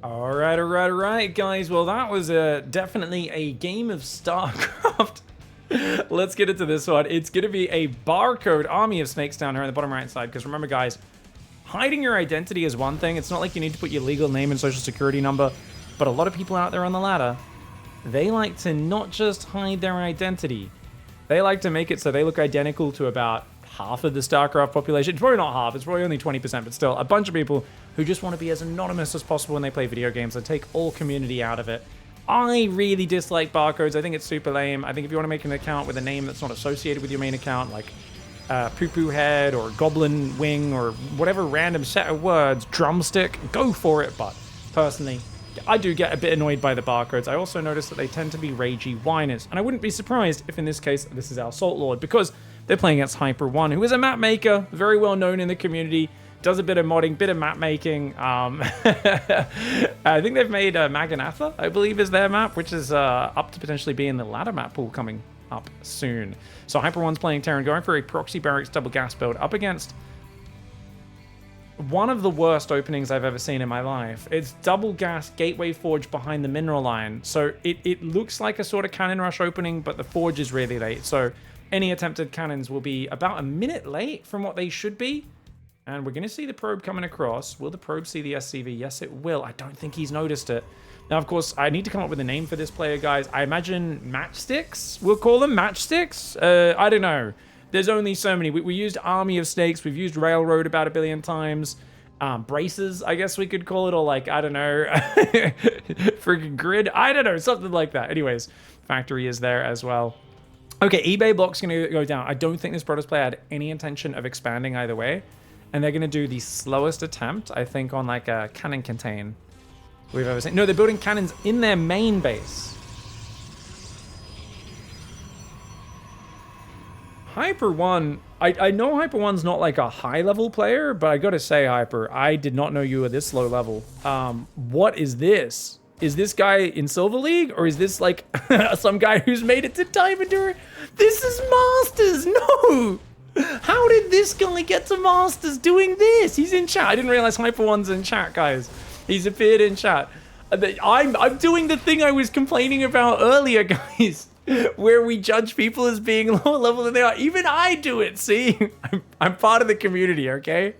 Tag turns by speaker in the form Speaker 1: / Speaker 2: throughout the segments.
Speaker 1: All right, guys. Well, that was definitely a game of StarCraft. Let's get into this one. It's going to be a barcode army of snakes down here on the bottom right side. Because remember, guys, hiding your identity is one thing. It's not like you need to put your legal name and social security number. But a lot of people out there on the ladder, they like to not just hide their identity. They like to make it so they look identical to about half of the StarCraft population. It's probably not half, it's probably only 20%, but still a bunch of people who just want to be as anonymous as possible when they play video games and take all community out of it. I really dislike barcodes. I think it's super lame. I think if you want to make an account with a name that's not associated with your main account, like Poo-Poo Head or Goblin Wing or whatever random set of words, Drumstick, go for it. But personally, I do get a bit annoyed by the barcodes. I also notice that they tend to be ragey whiners. And I wouldn't be surprised if in this case, this is our Salt Lord, because they're playing against Hyper One, who is a map maker, very well known in the community, does a bit of modding, bit of map making. I think they've made Maganatha, I believe, is their map, which is up to potentially being the ladder map pool coming up soon. So Hyper One's playing Terran, going for a proxy barracks double gas build up against one of the worst openings I've ever seen in my life. It's double gas gateway forge behind the mineral line. So it looks like a sort of cannon rush opening, but the forge is really late. So any attempted cannons will be about a minute late from what they should be. And we're going to see the probe coming across. Will the probe see the SCV? Yes, it will. I don't think he's noticed it. Now, of course, I need to come up with a name for this player, guys. I imagine matchsticks? We'll call them matchsticks? I don't know. There's only so many. We used Army of Snakes. We've used Railroad about a billion times. Braces, I guess we could call it. Or like, I don't know. Freaking grid. I don't know. Something like that. Anyways, factory is there as well. Okay, eBay block's going to go down. I don't think this Protoss player had any intention of expanding either way. And they're going to do the slowest attempt, I think, on like a cannon contain we've ever seen. No, they're building cannons in their main base. Hyper One, I know Hyper One's not like a high-level player, but I gotta say, Hyper, I did not know you were this low level. What is this? Is this guy in Silver League, or is this like some guy who's made it to Diamond? This is Masters, no! How did this guy get to Masters doing this? He's in chat. I didn't realize Hyper One's in chat, guys. He's appeared in chat. I'm doing the thing I was complaining about earlier, guys, where we judge people as being lower level than they are. Even I do it, see? I'm part of the community, okay?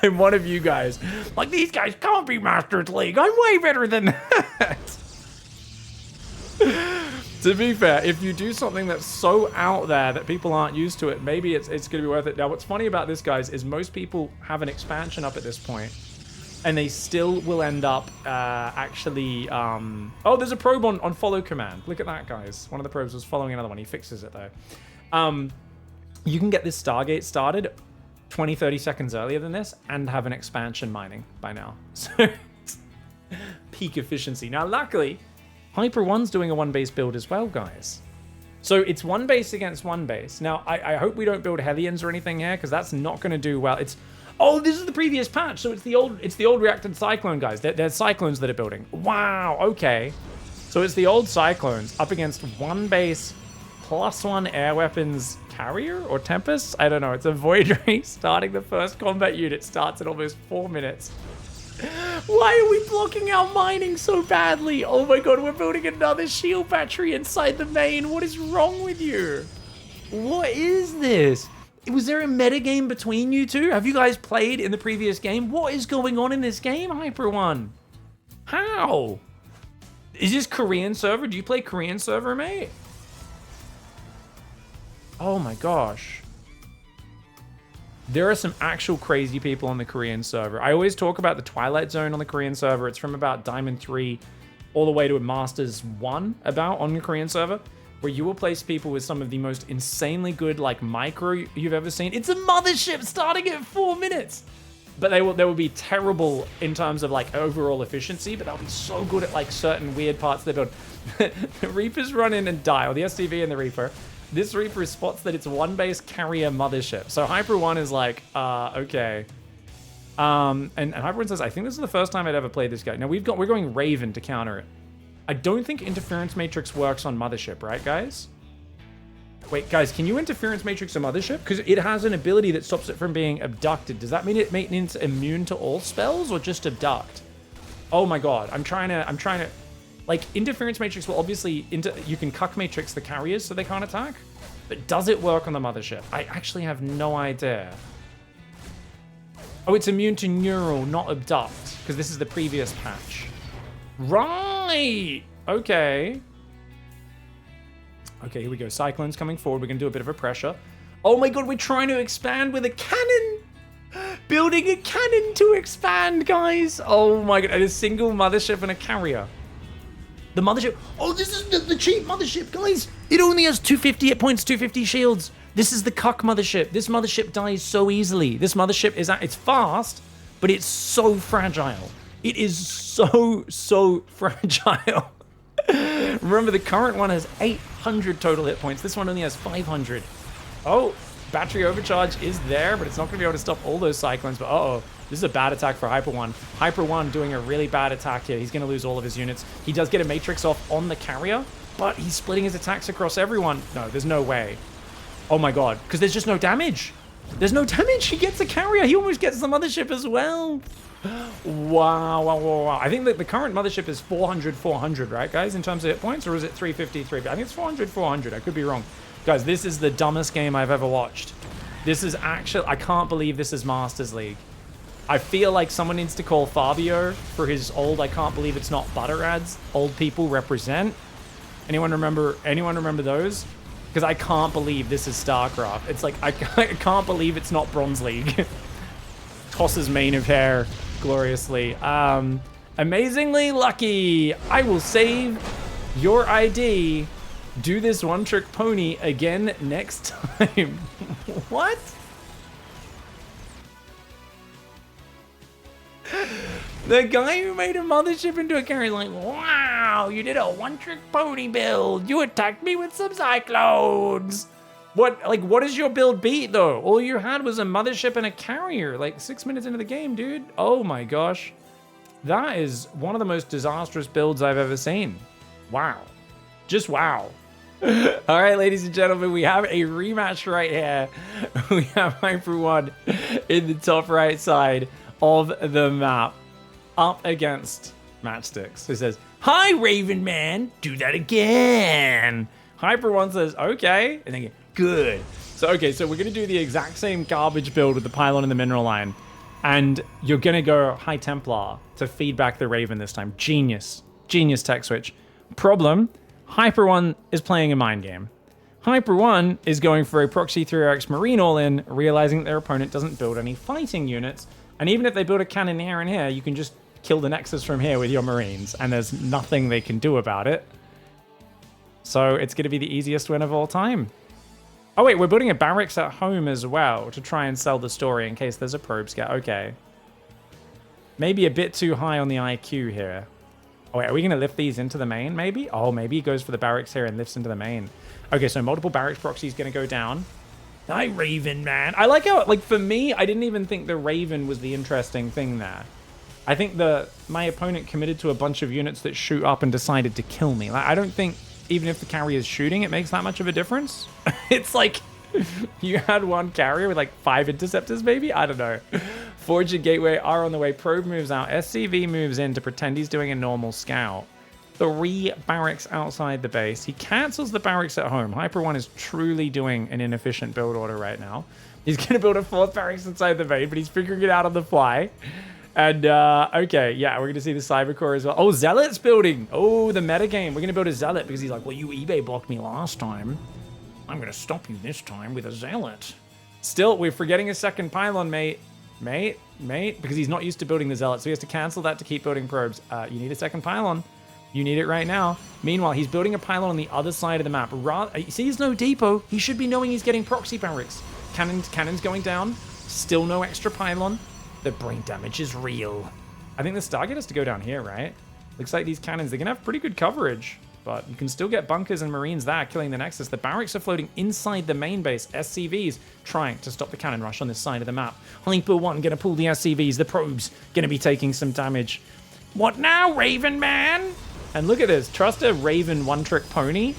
Speaker 1: I'm one of you guys. Like, these guys can't be Masters League. I'm way better than that. To be fair, if you do something that's so out there that people aren't used to it, maybe it's going to be worth it. Now, what's funny about this, guys, is most people have an expansion up at this point, and they still will end up actually... Oh, there's a probe on follow command. Look at that, guys. One of the probes was following another one. He fixes it, though. You can get this Stargate started 20, 30 seconds earlier than this and have an expansion mining by now. So, peak efficiency. Now, luckily, Hyper One's doing a one-base build as well, guys. So it's one base against one base. Now, I hope we don't build Hellions or anything here, because that's not going to do well. It's... Oh, this is the previous patch, so it's the old reacted Cyclone, guys. They're Cyclones that are building. Wow, okay. So it's the old Cyclones up against one base plus one air weapons carrier or Tempest? I don't know. It's a Void Ray starting the first combat unit. Starts in almost 4 minutes. Why are we blocking our mining so badly? Oh my god, we're building another shield battery inside the main. What is wrong with you? What is this? Was there a metagame between you two? Have you guys played in the previous game? What is going on in this game, Hyper One? How? Is this Korean server? Do you play Korean server, mate? Oh my gosh. There are some actual crazy people on the Korean server. I always talk about the Twilight Zone on the Korean server. It's from about Diamond 3 all the way to Masters 1 about on the Korean server, where you will place people with some of the most insanely good like micro you've ever seen. It's a mothership starting at 4 minutes. But they will be terrible in terms of like overall efficiency, but they'll be so good at like certain weird parts they build. The Reapers run in and die, or the SCV and the Reaper. This Reaper spots that it's one base carrier mothership. So Hyper One is like, okay. And Hyper One says, I think this is the first time I'd ever played this guy. Now we're going Raven to counter it. I don't think Interference Matrix works on Mothership, right, guys? Wait, guys, can you Interference Matrix a Mothership? Because it has an ability that stops it from being abducted. Does that mean it's immune to all spells or just abduct? Oh my god, I'm trying to, like, interference matrix will obviously, you can cuck matrix the carriers so they can't attack, but does it work on the mothership? I actually have no idea. Oh, it's immune to neural, not abduct, because this is the previous patch. Right, okay. Okay, here we go, Cyclone's coming forward, we're gonna do a bit of a pressure. Oh my god, we're trying to expand with a cannon! Building a cannon to expand, guys! Oh my god, and a single mothership and a carrier. The mothership, oh, this is the cheap mothership, guys! It only has 250 hit points, 250 shields. This is the cuck mothership. This mothership dies so easily. This mothership it's fast, but it's so fragile. It is so fragile. Remember, the current one has 800 total hit points. This one only has 500. Oh, battery overcharge is there, but it's not going to be able to stop all those cyclones. But uh-oh, this is a bad attack for Hyper One. Hyper One doing a really bad attack here. He's going to lose all of his units. He does get a matrix off on the carrier, but he's splitting his attacks across everyone. No, there's no way. Oh my god, because there's just no damage. There's no damage. He gets a carrier. He almost gets the mothership as well. Wow. I think that the current mothership is 400, right, guys, in terms of hit points? Or is it 353? I think it's 400. I could be wrong. Guys, this is the dumbest game I've ever watched. This is actually... I can't believe this is Masters League. I feel like someone needs to call Fabio for his old I can't believe it's not butter ads. Old people represent. Anyone remember those? Because I can't believe this is StarCraft. It's like, I can't believe it's not Bronze League. Tosses mane of hair gloriously. Amazingly lucky. I will save your ID. Do this one trick pony again next time. What? The guy who made a mothership into a carrier is like, wow, you did a one trick pony build. You attacked me with some cyclones. What does your build beat though? All you had was a mothership and a carrier, like 6 minutes into the game, dude. Oh my gosh. That is one of the most disastrous builds I've ever seen. Wow. Just wow. All right, ladies and gentlemen, we have a rematch right here. We have Hyper One in the top right side of the map up against Matchsticks, who says, hi, Raven Man, do that again. Hyper One says, okay, and then good. So, okay, so we're going to do the exact same garbage build with the pylon and the mineral line, and you're going to go High Templar to feed back the Raven this time. Genius tech switch. Problem, Hyper One is playing a mind game. Hyper One is going for a proxy 3RX Marine all-in, realizing that their opponent doesn't build any fighting units, and even if they build a cannon here and here, you can just kill the Nexus from here with your Marines, and there's nothing they can do about it. So it's going to be the easiest win of all time. Oh wait, we're building a barracks at home as well to try and sell the story in case there's a probe scout. Okay. Maybe a bit too high on the IQ here. Oh wait, are we going to lift these into the main maybe? Oh, maybe he goes for the barracks here and lifts into the main. Okay, so multiple barracks proxy is going to go down. Hi, Raven, man. I like how, like, for me, I didn't even think the Raven was the interesting thing there. I think my opponent committed to a bunch of units that shoot up and decided to kill me. Like, I don't think, even if the carrier is shooting, it makes that much of a difference. It's like, you had one carrier with like 5 interceptors, maybe? I don't know. Forge and Gateway are on the way. Probe moves out. SCV moves in to pretend he's doing a normal scout. 3 barracks outside the base. He cancels the barracks at home. Hyper One is truly doing an inefficient build order right now. He's going to build a 4th barracks inside the main, but he's figuring it out on the fly. And, okay, yeah, we're going to see the Cybercore as well. Oh, Zealot's building. Oh, the metagame. We're going to build a Zealot because he's like, well, you eBay blocked me last time. I'm going to stop you this time with a Zealot. Still, we're forgetting a second pylon, mate. Mate, because he's not used to building the Zealot, so he has to cancel that to keep building probes. You need a second pylon. You need it right now. Meanwhile, he's building a pylon on the other side of the map. You see, there's no depot. He should be knowing he's getting proxy barracks. Cannon's going down. Still no extra pylon. The brain damage is real. I think the Stargate has to go down here, right? Looks like these cannons, they're going to have pretty good coverage. But you can still get bunkers and Marines there, killing the Nexus. The barracks are floating inside the main base. SCVs trying to stop the cannon rush on this side of the map. Hyper One going to pull the SCVs. The probes going to be taking some damage. What now, Raven Man? And look at this. Trust a Raven one-trick pony?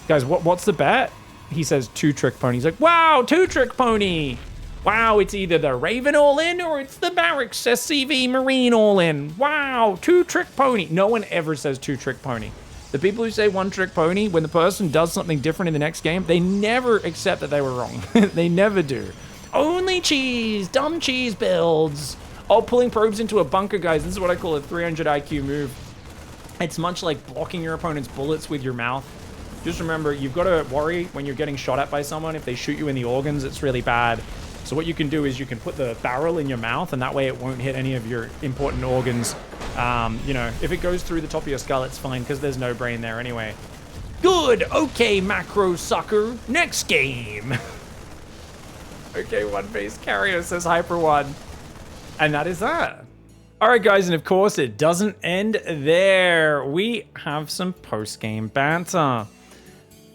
Speaker 1: Guys, what's the bet? He says 2-trick pony. He's like, wow, 2-trick pony. Wow, it's either the Raven all-in or it's the Barracks SCV Marine all-in. Wow, two-trick pony. No one ever says two-trick pony. The people who say one-trick pony, when the person does something different in the next game, they never accept that they were wrong. They never do. Only cheese, dumb cheese builds. Oh, pulling probes into a bunker, guys. This is what I call a 300 IQ move. It's much like blocking your opponent's bullets with your mouth. Just remember, you've got to worry when you're getting shot at by someone. If they shoot you in the organs, it's really bad. So what you can do is you can put the barrel in your mouth, and that way it won't hit any of your important organs. You know, if it goes through the top of your skull, it's fine, because there's no brain there anyway. Good! Okay, macro sucker. Next game. Okay, one base carrier, says Hyper One. And that is that. Alright guys, and of course it doesn't end there. We have some post-game banter.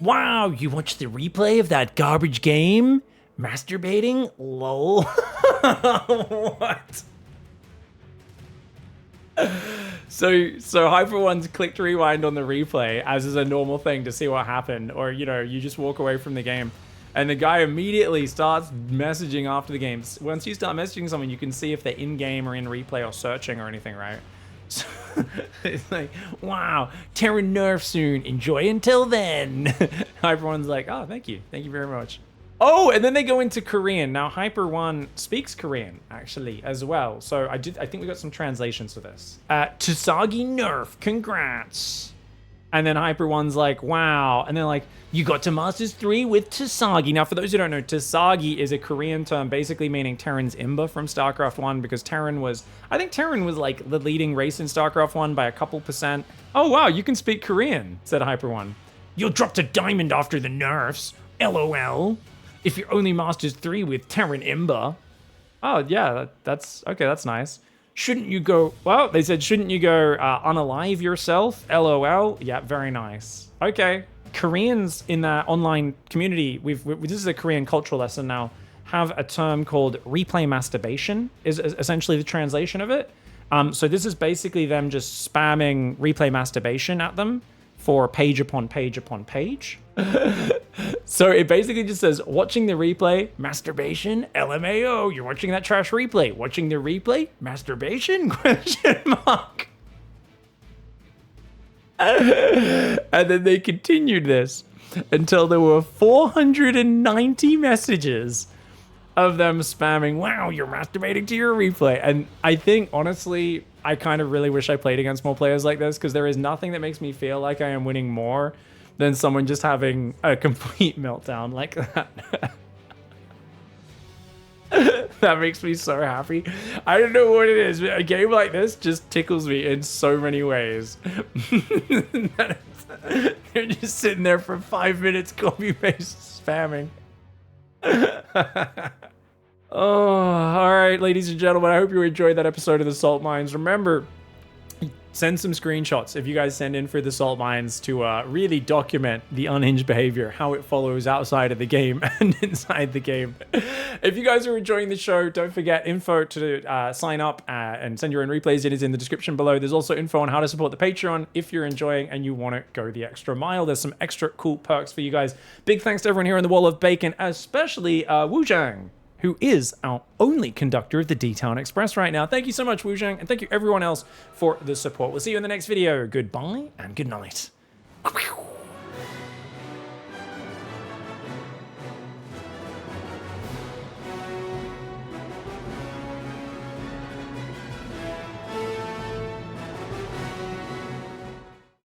Speaker 1: Wow, you watched the replay of that garbage game? Masturbating? Lol. What? So Hyper One's clicked rewind on the replay, as is a normal thing to see what happened, or you know, you just walk away from the game. And the guy immediately starts messaging after the game. Once you start messaging someone, you can see if they're in-game or in replay or searching or anything, right? So it's like, wow, Terran nerf soon. Enjoy until then. Everyone's like, oh, thank you. Thank you very much. Oh, and then they go into Korean. Now, Hyper One speaks Korean, actually, as well. So I think we got some translations for this. Tsusagi nerf, congrats. And then Hyper One's like, wow. And they're like, you got to Masters 3 with Tsusagi. Now, for those who don't know, Tsusagi is a Korean term basically meaning Terran's Imba from StarCraft 1, because I think Terran was like the leading race in StarCraft 1 by a couple %. Oh, wow, you can speak Korean, said Hyper One. You'll drop to Diamond after the nerfs. LOL. If you're only Masters 3 with Terran Imba. Oh, yeah, that's nice. Shouldn't you go, well, they said, shouldn't you go unalive yourself? LOL. Yeah, very nice. Okay. Koreans in that online community, this is a Korean cultural lesson now, have a term called replay masturbation, is essentially the translation of it. So this is basically them just spamming replay masturbation at them for page upon page upon page. So it basically just says, watching the replay, masturbation, LMAO. You're watching that trash replay. Watching the replay, masturbation, question mark. And then they continued this until there were 490 messages of them spamming, wow, you're masturbating to your replay. And I think, honestly, I kind of really wish I played against more players like this, because there is nothing that makes me feel like I am winning more than someone just having a complete meltdown like that. That makes me so happy. I don't know what it is, but a game like this just tickles me in so many ways. They're just sitting there for 5 minutes, copy-paste spamming. Oh, all right, ladies and gentlemen, I hope you enjoyed that episode of the Salt Mines. Remember, send some screenshots if you guys send in for the Salt Mines to really document the unhinged behavior, how it follows outside of the game and inside the game. If you guys are enjoying the show, don't forget info to sign up and send your own replays. It is in the description below. There's also info on how to support the Patreon if you're enjoying and you want to go the extra mile. There's some extra cool perks for you guys. Big thanks to everyone here on the Wall of Bacon, especially Wu Zhang, who is our only conductor of the D-Town Express right now. Thank you so much, Wu Zhang, and thank you everyone else for the support. We'll see you in the next video. Goodbye and good night.